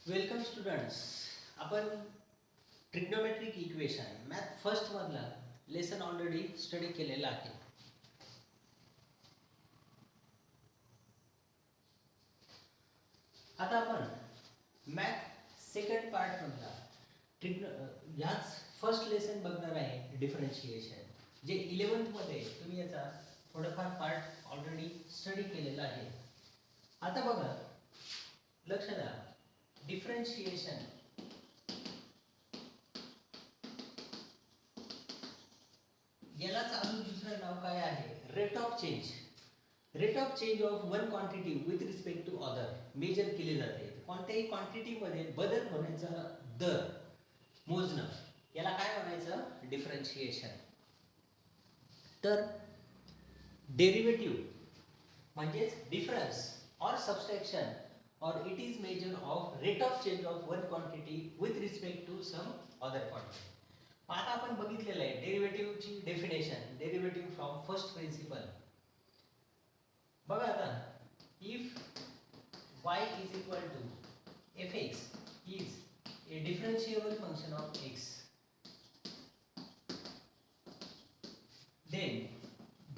Welcome students. आपण trigonometric equation math first मधला lesson already study केलेला आहे. आता आपण मॅथ सेकंड पार्ट मधला ह्याच फर्स्ट लेसन बघणार आहे डिफरन्शिएशन, जे 11th मध्ये तुम्ही याचा थोडंफार पार्ट ऑलरेडी स्टडी केलेला आहे. आता बघा, लक्ष द्या, डिफरन्शिएशन यालाच अजून दुसरं नाव काय आहे? Rate of change. Rate of change of one quantity with respect to other measure केले जाते. कोणत्याही क्वांटिटी मध्ये बदल होण्याचा दर मोजणं याला काय म्हणायचं? डिफरन्शिएशन. तर डेरिव्हेटिव्ह म्हणजेच डिफरन्स और subtraction or it is measure of rate of change of one quantity with respect to some other quantity. आता आपण बघितलेलं आहे डेरिव्हेटिव्ह ची definition, derivative from first principle. बघा आता, if y is equal to fx is a differentiable function of x, then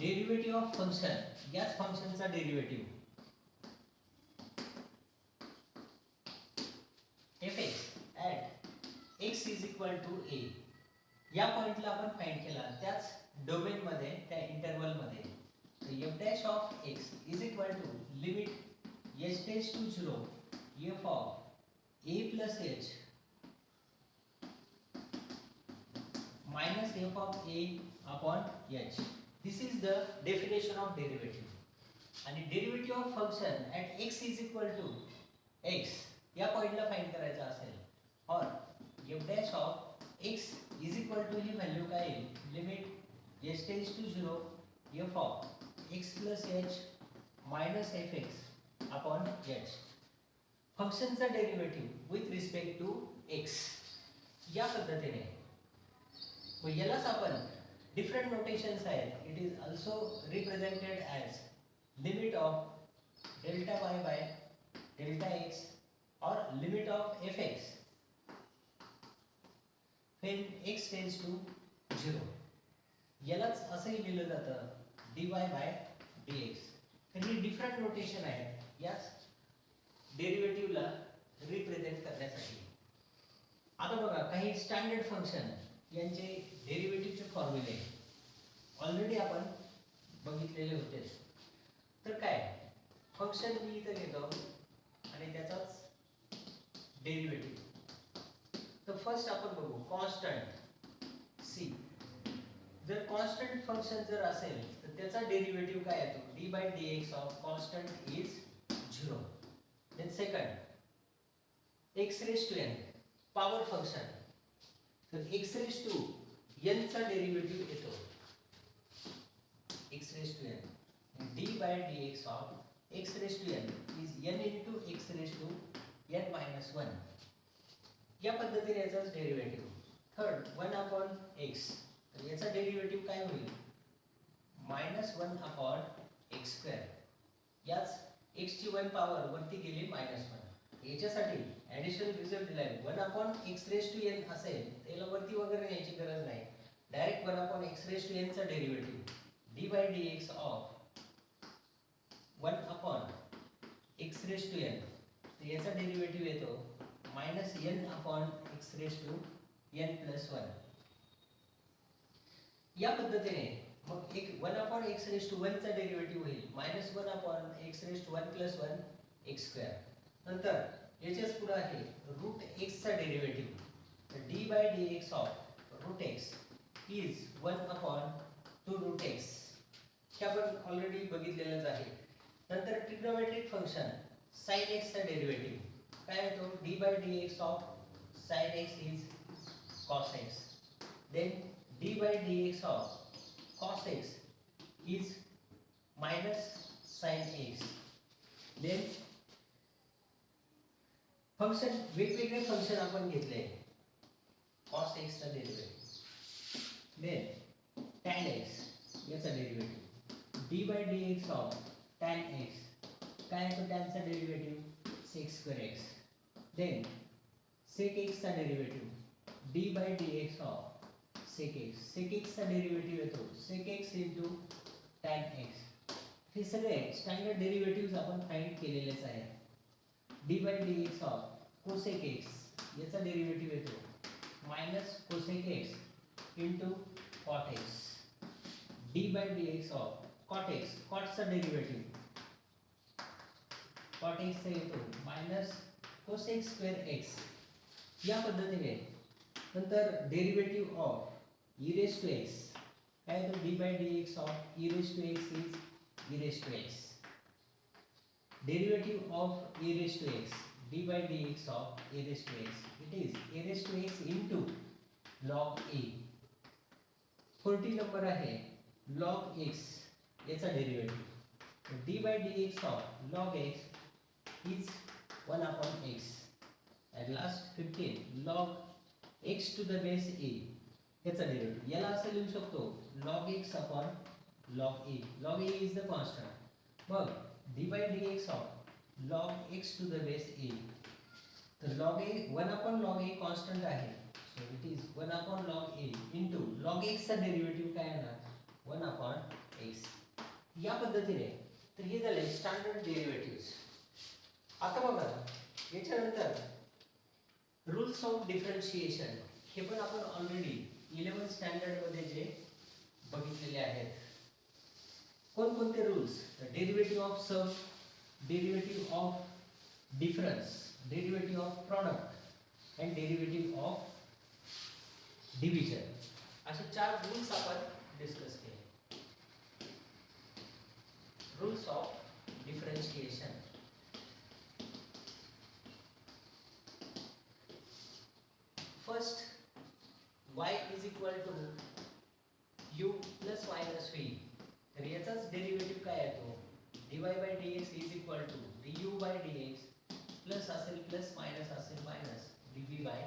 derivative of function, याच फंक्शनचा derivative fx at x is equal to a या पॉइंटला आपण फाइंड केला, त्याच डोमेन मध्ये, त्या इंटरवल मध्ये. तर f dash of x is equal to limit h dash to 0 f of a plus h minus f of a upon h. This is the definition of derivative. आणि derivative of function at x is equal to x या पॉइंटला find करायचा असेल, और f dash of x is equal to he value काय येईल? Limit h tends to 0 f of x plus h minus fx upon h. फंक्शनचा derivative with respect to x या पद्धतीने. व यालाच आपण डिफरंट नोटेशन्स आहेत. It is also represented as limit of delta y by delta x or limit of fx when x tends to 0. यालाच असंही लिहिलं जातं dy by dx. तर ही डिफरंट नोटेशन आहेत याच डेरिव्हेटिव्हला रिप्रेझेंट करण्यासाठी. आता बघा, काही स्टँडर्ड फंक्शन यांचे डेरिव्हेटिव्हचे फॉर्म्युले ऑलरेडी आपण बघितलेले होते. तर काय, फंक्शन मी इथं घेतो आणि त्याचाच डेरिव्हेटिव्ह. तर फर्स्ट आपण बघू कॉन्स्टंट सी. जर कॉन्स्टंट फंक्शन जर असेल तर त्याचा डेरिव्हेटिव्ह काय येतो? D by D X of constant is 0. Then second X raise to N power function. तर एक्स रेज टू एन चा डेरिव्हेटिव्ह येतो X raise to N. D by D X of X raise to N is N into X raise to n minus 1. या पद्धतीने याचा derivative. Third 1 upon x. तर याचा derivative काय होईल? -1 upon x square. याच x ची 1 पॉवर वरती गेली -1. याच्यासाठी ॲडिशनल रिझल्ट दिलाय 1 upon x raise to n असेल, त्याला वरती वगैरे न्यायची गरज नाही. Direct 1 upon x raise to n चा derivative d by dx of 1 upon x raise to n. याचा डेरिव्हेटिव्ह येतो -n upon x raise to n plus 1. या पद्धतीने मग एक 1 अपॉन x रेज टू 1 चा डेरिव्हेटिव्ह होईल -1 upon x raise to 1 plus 1 x square. नंतर याच्याच पुढे आहे रूट x चा डेरिव्हेटिव्ह. तर d by dx of root x is 1 upon 2 root x. हे आपण ऑलरेडी बघितलेलंच आहे. नंतर ट्रिग्नोमेट्रिक फंक्शन sin x चा डेरिव्हेटिव्ह काय येतो? d by dx of sin x is cos x. then d by dx of cos x is minus sin x. then function, वेगवेगळे function आपण घेतले cos x चा डेरिव्हेटिव्ह. then tan x याचा derivative d by dx of tan x काय येतो? tan चा derivative sec square x. Then sec x चा derivative d by dx of sec x. sec x चा derivative येतो sec x into tan x. हे सगळे standard derivative आपण find केलेलेच आहे. d by dx of cosec x याचा derivative येतो minus cosec x into cot x. d by dx of cot x, cot चा डेरिव्हेटिव्ह cot x चा येतो मायनस cosec स्क्वेअर x. या पद्धतीने नंतर derivative of e raised to x काय येतो d by dx of e raised to x is e raised to x. Derivative of e raised to x d by dx of a raised to x, it is a raised to x into log a. 40 number आहे log x याचा derivative d by dx of log x is 1 upon x. At last 15 log x to the base a याचा derivative याला असं लिहू शकतो log x upon log a. log a is the constant. मग d by dx of log x to the base a. तर log a 1 upon log a constant आहे, so it is 1 upon log a into log x चा derivative काय येणार 1 upon x. या पद्धतीने तर हे झाले स्टँडर्ड डेरिव्हेटिव्ह्ज. आता बघा याच्यानंतर रूल्स ऑफ डिफरन्शिएशन हे पण आपण ऑलरेडी 11th स्टँडर्ड मध्ये जे बघितलेले आहेत. कोणकोणते rules? Derivative of sum, derivative of difference, derivative of product and derivative of division, असे 4 रूल्स आपण डिस्कस केले. Rules of differentiation. First y is equal to u plus minus v. तर याचाच डेरिव्हेटिव्ह काय येतो dy by dx is equal to du by dx plus असेल plus minus असेल minus dv by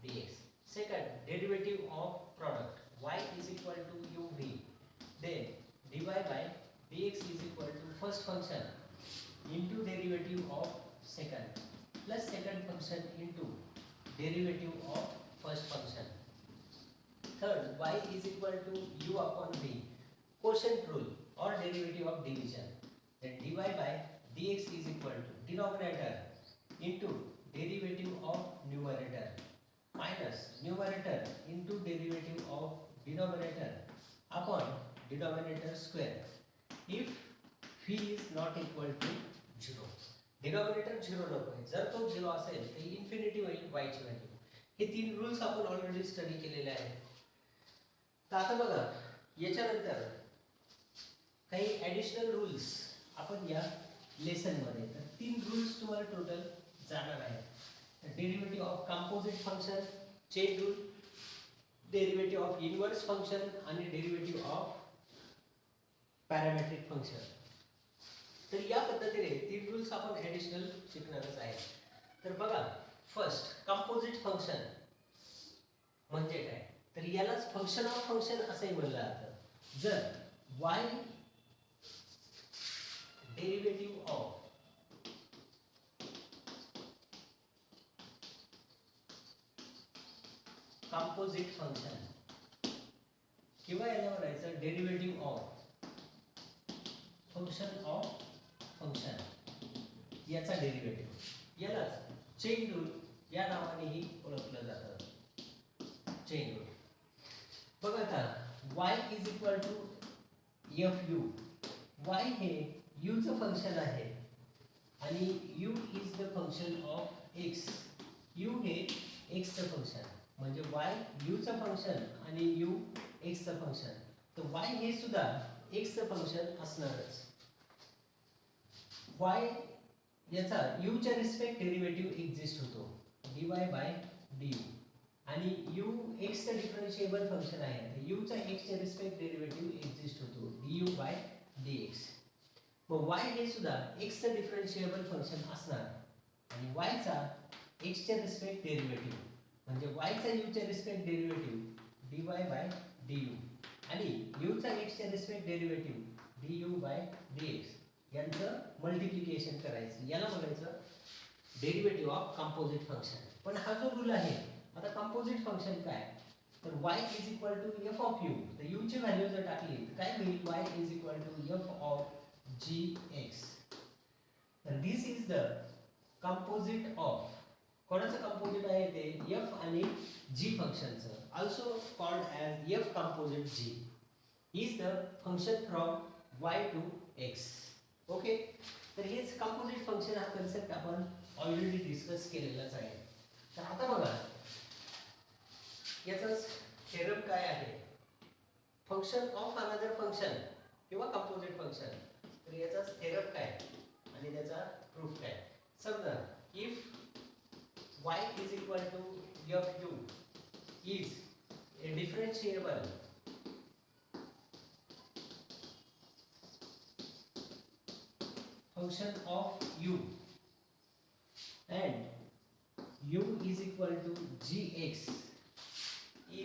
dx. Second derivative of product y is equal to uv, then dy by dx is equal to first function into derivative of second plus second function into derivative of first function. Third, y is equal to u upon v, quotient rule or derivative of division. Then dy by dx is equal to denominator into derivative of numerator minus numerator into derivative of denominator upon denominator square if v is not equal to 0. Denominator 0 नको आहे, जर तो 0 असेल तर infinity होईल y ची value. हे 3 rules आपण ऑलरेडी स्टडी केलेले आहेत. तर आता बघा याच्यानंतर काही ॲडिशनल रूल्स आपण या लेसन मध्ये, तर 3 रूल्स तुम्हाला टोटल जाणार आहेत. Derivative of composite function, chain rule, derivative of inverse function आणि डेरिव्हेटिव्ह ऑफ पॅरामेट्रिक फंक्शन. तर या पद्धतीने 3 रूल्स आपण ॲडिशनल शिकणारच आहे. तर बघा फर्स्ट कंपोजिट फंक्शन म्हणजे काय, तर यालाच फंक्शन ऑफ फंक्शन असे म्हणलं जातं. जर y derivative of composite function किंवा याला म्हणायचं derivative of function of function याचा डेरिव्हेटिव्ह यालाच चेन रूल या नावानेही ओळखलं जातं. Chain rule. बघा आता y is equal to fu. y हे u चं फंक्शन आहे आणि u is the function of x. u हे x चं फंक्शन म्हणजे y u चं फंक्शन आणि u x चं फंक्शन. तर y हे सुद्धा x चं फंक्शन असणारच. y याचा u च्या रिस्पेक्ट डेरिव्हेटिव्ह एक्झिस्ट होतो dy by du आणि u x चं डिफरन्शिएबल फंक्शन आहे, तर u चा x च्या रिस्पेक्ट डेरिव्हेटिव्ह एक्झिस्ट होतो du by dx. मग y हे सुद्धा x चं डिफरन्शिएबल फंक्शन असणार आणि y चा x च्या रिस्पेक्ट डेरिव्हेटिव्ह म्हणजे y चा u च्या respect derivative dy by du आणि u चा x च्या respect derivative du by dx यांचं मल्टिप्लिकेशन करायचं. याला म्हणायचं डेरिव्हेटिव्ह ऑफ कंपोजिट फंक्शन. पण हा जो रूल आहे, आता कंपोजिट फंक्शन काय, तर y is equal to F of U. तर u ची व्हॅल्यू जर टाकली तर काय होईल, y is equal to F of G X. तर this is the composite of, कोणाचं कंपोजिट आहे ते, एफ आणि जी फंक्शनचं, also called as F composite G, is the function from y to x. Okay, तर हेच कंपोजिट फंक्शन, हा concept आपण ऑलरेडी डिस्कस केलेलाच आहे. तर आता बघा याचाच थेरम काय आहे, फंक्शन ऑफ अनदर फंक्शन किंवा कंपोजिट फंक्शन. तर याचाच थेरम काय आणि त्याचा प्रूफ काय. समजा if y is equal to fu is a differentiable function of u and u is equal to gx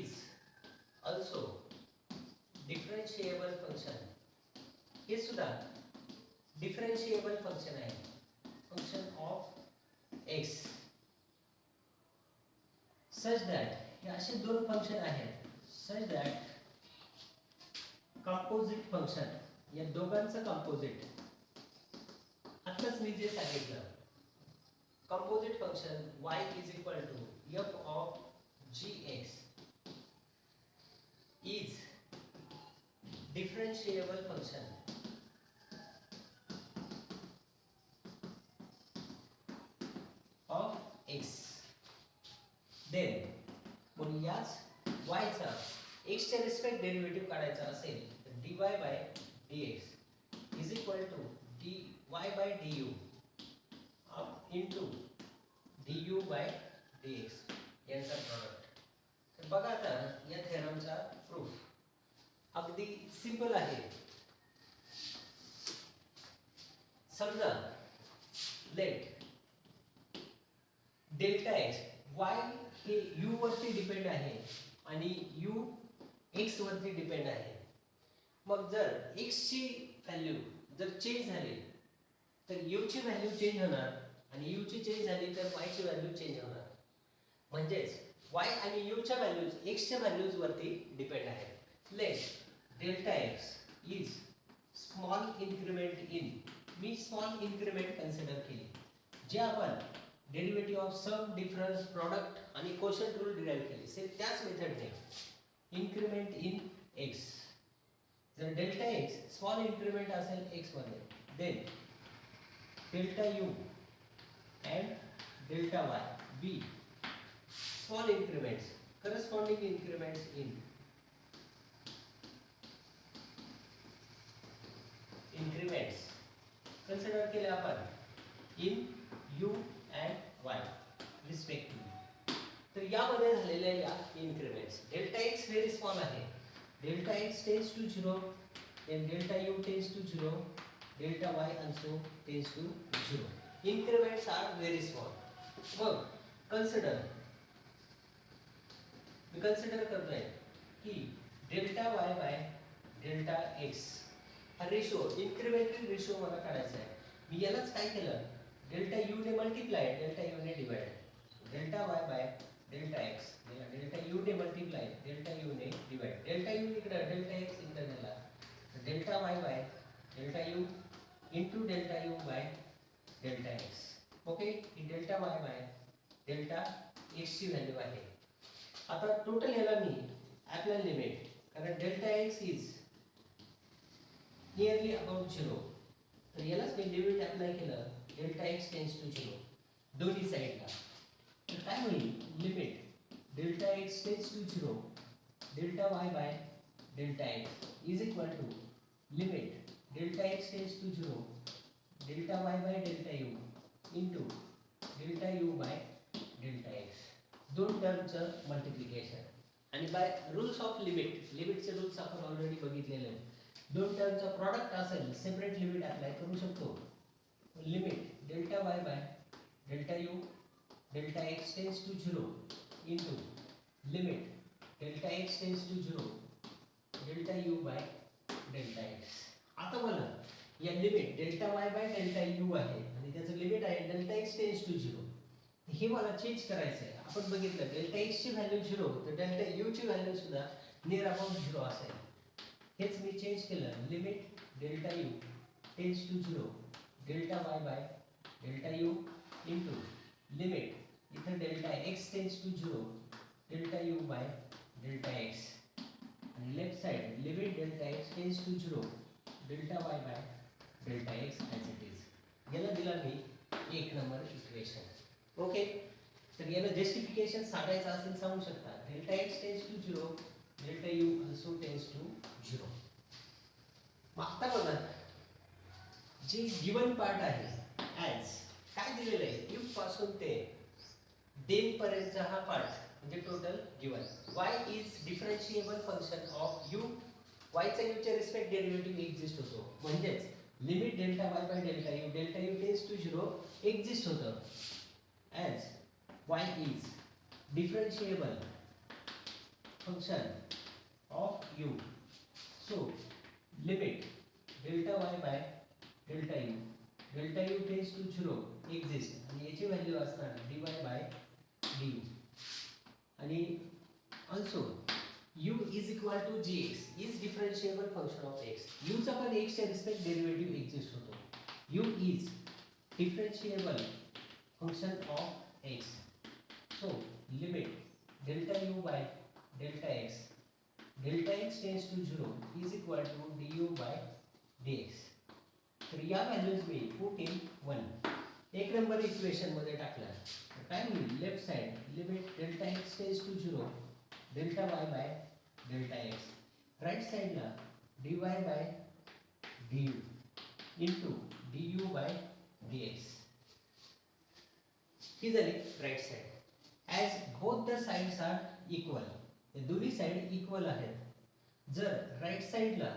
is also differentiable function. हे सुद्धा differentiable function आहे, function of x, such that हे असे दोन फंक्शन आहेत, such that composite function, या दोघांचं composite, आताच मी जे सांगितलं, composite function y is equal to F of G X is differentiable function of x. Then मग याच y चा x च्या रिस्पेक्ट डेरिव्हेटिव्ह काढायचा असेल तर dy by dx is equal to dy by du into du by dx यांचा product. तर बघा आता या थेरमचा प्रूफ अगदी सिंपल आहे. समजा लेट डेल्टा एक्स, y हे u वरती डिपेंड आहे आणि u x वरती डिपेंड आहे. मग जर x ची व्हॅल्यू जर चेंज झाली तर u ची व्हॅल्यू चेंज होणार आणि u ची चेंज झाली तर y ची व्हॅल्यू चेंज होणार. म्हणजेच y आणि u च्या व्हॅल्यूज x च्या व्हॅल्यूज वरती डिपेंड आहेत. Let delta x is small increment in, मी स्मॉल इन्क्रीमेंट कन्सिडर केली, जे आपण derivative of sum, difference, product आणि कोशंट रूल डिराइव्ह केले. सेम त्याच मेथडने इन्क्रीमेंट इन x, जर डेल्टा x स्मॉल इन्क्रीमेंट असेल x मध्ये, then delta u and delta y b small increments, corresponding increments in increments consider केले आपण in u and y respectively. तर यामध्ये झालेल्या या increments, delta x very small आहे, delta x tends to 0, then delta u tends to 0, delta y also tends to 0. Increments are very small. मग consider, मी consider करतोय की delta y by delta x हा ratio, incremental ratio मला काढायचा आहे. मी यालाच काय केलं, डेल्टा u ने मल्टिप्लाय, डेल्टा u ने divide, delta y by delta x, delta u ने मल्टिप्लाय, डेल्टा u ने डिवाइड, डेल्टा u इकडे, डेल्टा x इकडे गेला, delta y by delta u into delta u by delta x. Okay, he delta y by delta x ची value आहे. आता total याला मी अप्लाय लिमिट, कारण delta x is nearly about 0, तर यालाच मी लिमिट अप्लाय केलं, डेल्टा x टेंड्स टू 0 दोन्ही साइडला. तर काय होईल, limit delta x tends to 0 delta y by delta x is equal to limit delta x tends to 0 delta y by delta u into delta u by delta x, दोन टर्मचं multiplication. आणि by rules of limit, लिमिटचे rules आपण already बघितलेले आहेत. दोन टर्मचा product असेल सेपरेट लिमिट अप्लाय करू शकतो. Limit delta y by delta u delta x tends to 0 into limit delta x tends to 0 delta u by delta x. आता मला या limit delta y by delta u आहे आणि त्याचं limit आहे delta x tends to 0. हे मला change करायचं आहे. आपण बघितलं डेल्टा x ची व्हॅल्यू 0 तर डेल्टा u ची व्हॅल्यू सुद्धा नियर अबाउट 0 असेल. हेच मी चेंज केलं. Limit delta u tends to 0 delta y by delta u into limit इथं delta x tends to 0 delta u by delta x आणि left side limit delta x tends to 0 delta y by delta x as it is. याला दिला मी 1 number equation. Okay, तर याला justification सांगायचं असेल सांगू शकता. Delta x tends to 0 delta u also tends to 0. मग आता बघा जे गिवन पार्ट आहे ॲज काय दिलेलं आहे u पासून ते देन पर्यंतचा हा पार्ट म्हणजे total given. y is differentiable function of u. y चा u च्या रिस्पेक्ट डेरिव्हेटिव्ह एक्झिस्ट होतो. म्हणजेच limit delta y by delta u tends to 0 exist होतं. as y is differentiable function of u, so limit delta y by delta u tends to 0 exist आणि याची value असणार dy by du आणि also u is equal to gx is differentiable function of x. u चा पण x च्या respect derivative exist होतो. u is differentiable function of x, so limit delta u by delta x tends to 0 is equal to du by dx. तर या values me put in 1 एक number equation मध्ये टाकला. काय होईल left side limit delta x tends to 0 delta y by delta x. Right साइडला dy by du into du by dx. ही झाली right side. As both the sides are equal, हे दोन्ही साइड इक्वल आहेत. जर राइट साइडला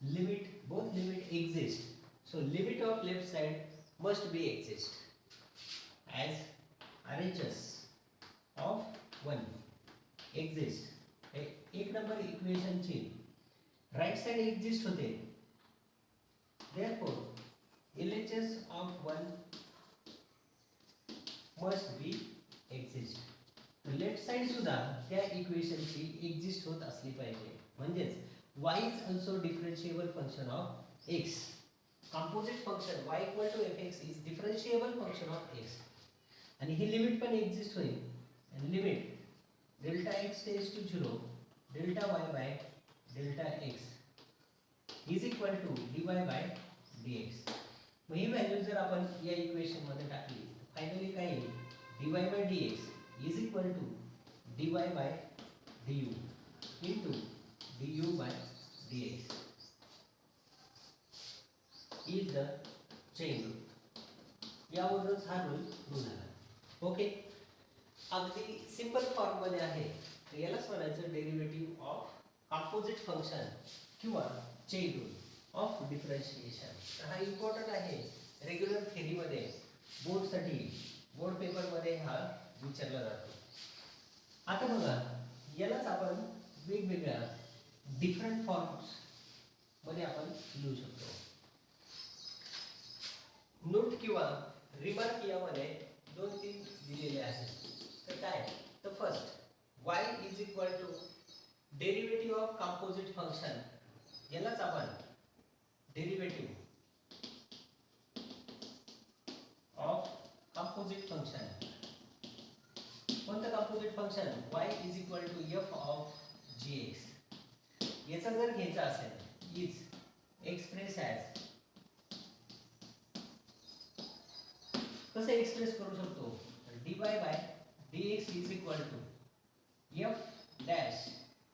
limit both limit exist, so limit of left side must be exist. As RHS of 1 exist, एक number इक्वेशनची right side exist होते. Therefore LHS of 1 must be exist. Left side सुद्धा त्या इक्वेशनची exist होत असली पाहिजे. म्हणजेच y is also differentiable function of x. Composite function y equal to fx is differentiable function of x आणि ही लिमिट पण एक्झिस्ट होईल. आणि limit delta x tends to 0 delta y by delta x is equal to dy by dx. मग ही value जर आपण या equation मध्ये टाकली फायनली काय येईल dy by dx is equal to dy by du into du by dx is the chain rule. यावरूनच हा रूल प्रूव्ह झाला. ओके, अगदी सिंपल फॉर्म मध्ये आहे. तर यालाच म्हणायचं डेरिव्हेटिव्ह ऑफ कंपोजिट फंक्शन किंवा चेन रूल ऑफ डिफरन्शिएशन. हा इम्पॉर्टंट आहे रेग्युलर थेरी मध्ये, बोर्ड पेपर मध्ये हा विचारला जातो. आता बघा यालाच आपण वेगवेगळ्या डिफरंट फॉर्म्स मध्ये आपण लिहू शकतो. नोट किंवा रिमार्क यामध्ये 2-3 दिलेले आहेत. तर काय, तर first y is equal to derivative of composite function. यालाच आपण डेरिव्हेटिव्ह ऑफ कंपोजिट फंक्शन. कोणतं composite function y is equal to f of gx. याचा जर घ्यायचा असेल इज एक्सप्रेस ॲज, कसं एक्सप्रेस करू शकतो dy by dx is equal to f dash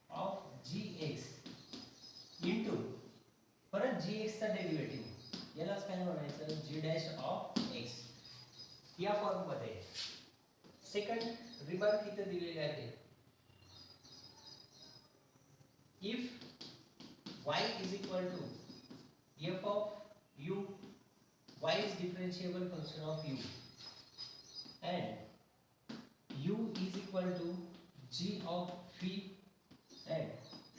of gx into परत gx चा डेरिव्हेटिव्ह, यालाच काय म्हणायचं g डॅश ऑफ x. या फॉर्म मध्ये सेकंड रिमार्क इथे दिलेले आहे. If y is equal to f of u, y is differentiable function of u and u is equal to g of phi and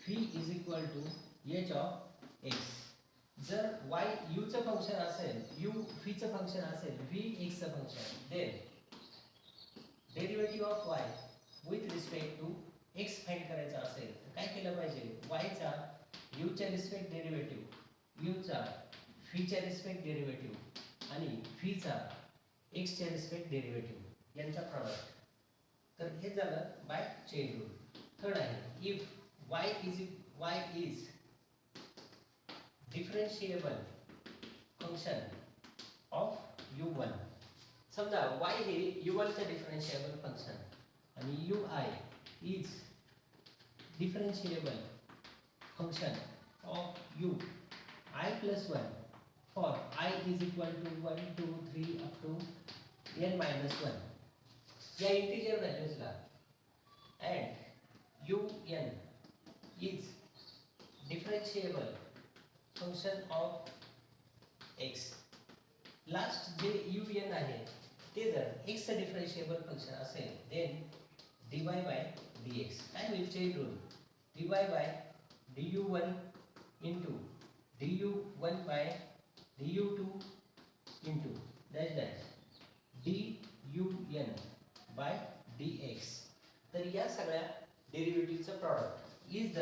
phi is equal to h of x. जर y u चं function असेल, u phi चं function असेल, v x चं function, then respect to x find करायचा असेल तर काय केलं पाहिजे, वायचा यूच्या रिस्पेक्ट डेरिव्हेटिव्ह, यूचा फीच्या रिस्पेक्ट डेरिव्हेटिव्ह आणि फीचा एक्सच्या रिस्पेक्ट डेरिव्हेटिव्ह यांचा प्रॉडक्ट. तर हे झालं बाय चेन रूल. थर्ड आहे if y is differentiable function of u1. समजा y हे u1 चा डिफरन्शिएबल फंक्शन आणि ui is differentiable function of u I plus 1 for I is equal to 1 2 3 up to n minus 1 या integer व्हॅल्यूजला and un is differentiable function of x. Last जे un आहे ते जर x चं डिफरन्शिएबल फंक्शन असेल then dy by dx काय होईल, chain rule dy by du1 into du1 by du2 into dash dash dun by dx. तर या सगळ्या डेरिव्हेटिव्हचं product is the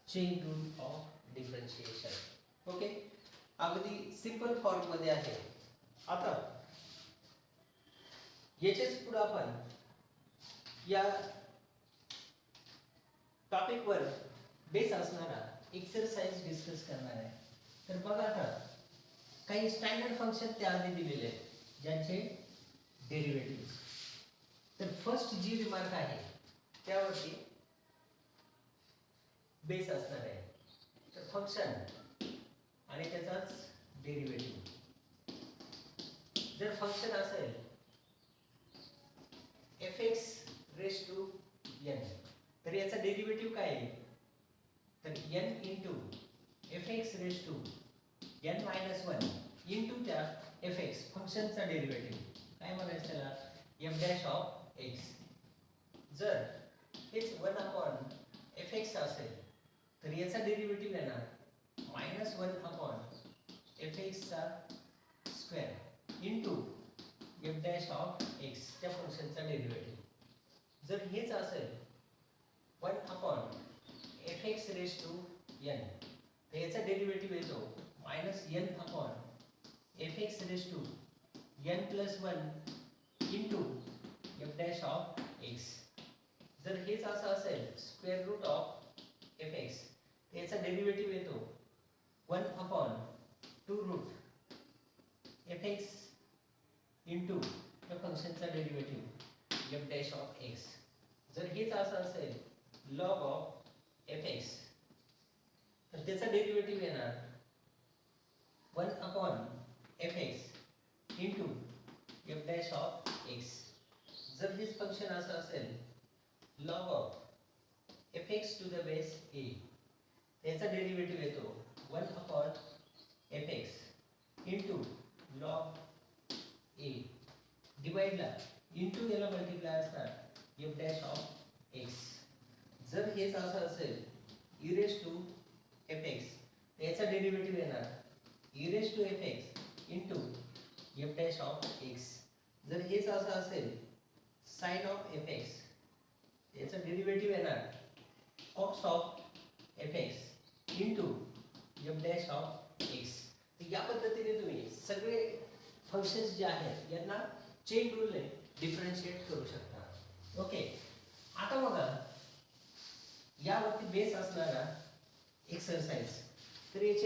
chain rule of differentiation. Okay, अगदी सिंपल फॉर्म मध्ये आहे. आता याच्याच पुढे आपण या टॉपिक वर बेस असणारा एक्सरसाइज डिस्कस करणार आहे. तर बघा आता काही स्टँडर्ड फंक्शन त्या आधी दिलेले आहेत ज्यांचे डेरिव्हेटिव्ह. तर फर्स्ट जी रिमार्क आहे त्यावरती बेस असणार आहे. तर फंक्शन आणि त्याचाच डेरिव्हेटिव्ह. जर फंक्शन असेल fx रेस टू n तर याचा डेरिव्हेटिव्ह काय आहे, तर n into fx raise to n minus 1 into त्या fx फंक्शनचा डेरिव्हेटिव्ह काय म्हणायचं त्याला, f डॅश ऑफ x. जर हेच 1 अपॉन fx असेल तर याचा डेरिव्हेटिव्ह येणार मायनस 1 अपॉन fx चा square into f dash of x त्या फंक्शनचा डेरिव्हेटिव्ह. जर हेच असेल 1 upon fx raise to n तर याचा डेरिव्हेटिव्ह येतो minus n upon fx raise to n plus 1 into f dash of x. जर हेच असं असेल स्क्वेअर रूट ऑफ fx तर याचा डेरिव्हेटिव्ह येतो 1 अपॉन 2 रूट fx इंटू या फंक्शनचा derivative f dash of x. जर हेच असं असेल log ऑफ fx तर त्याचा डेरिव्हेटिव्ह येणार 1 upon fx into f dash of x. जर हेच फंक्शन असं असेल log of fx to the base a त्याचा डेरिव्हेटिव्ह येतो 1 upon fx into log a डिवाइडला इंटू याला मल्टिप्लाय असणार f डॅश ऑफ x. जर हेच असं असेल e रेस टू fx याचा डेरिव्हेटिव्ह येणार e raise to fx into f dash of x. जर हेच असं असेल sin ऑफ fx याचा डेरिव्हेटिव्ह येणार cos of fx into f dash of x. या पद्धतीने तुम्ही सगळे फंक्शन्स जे आहेत यांना चेन रूलने डिफरन्शिएट करू शकता. ओके, आता बघा यावरती बेस असणारा एक्सरसाइज. तर याचे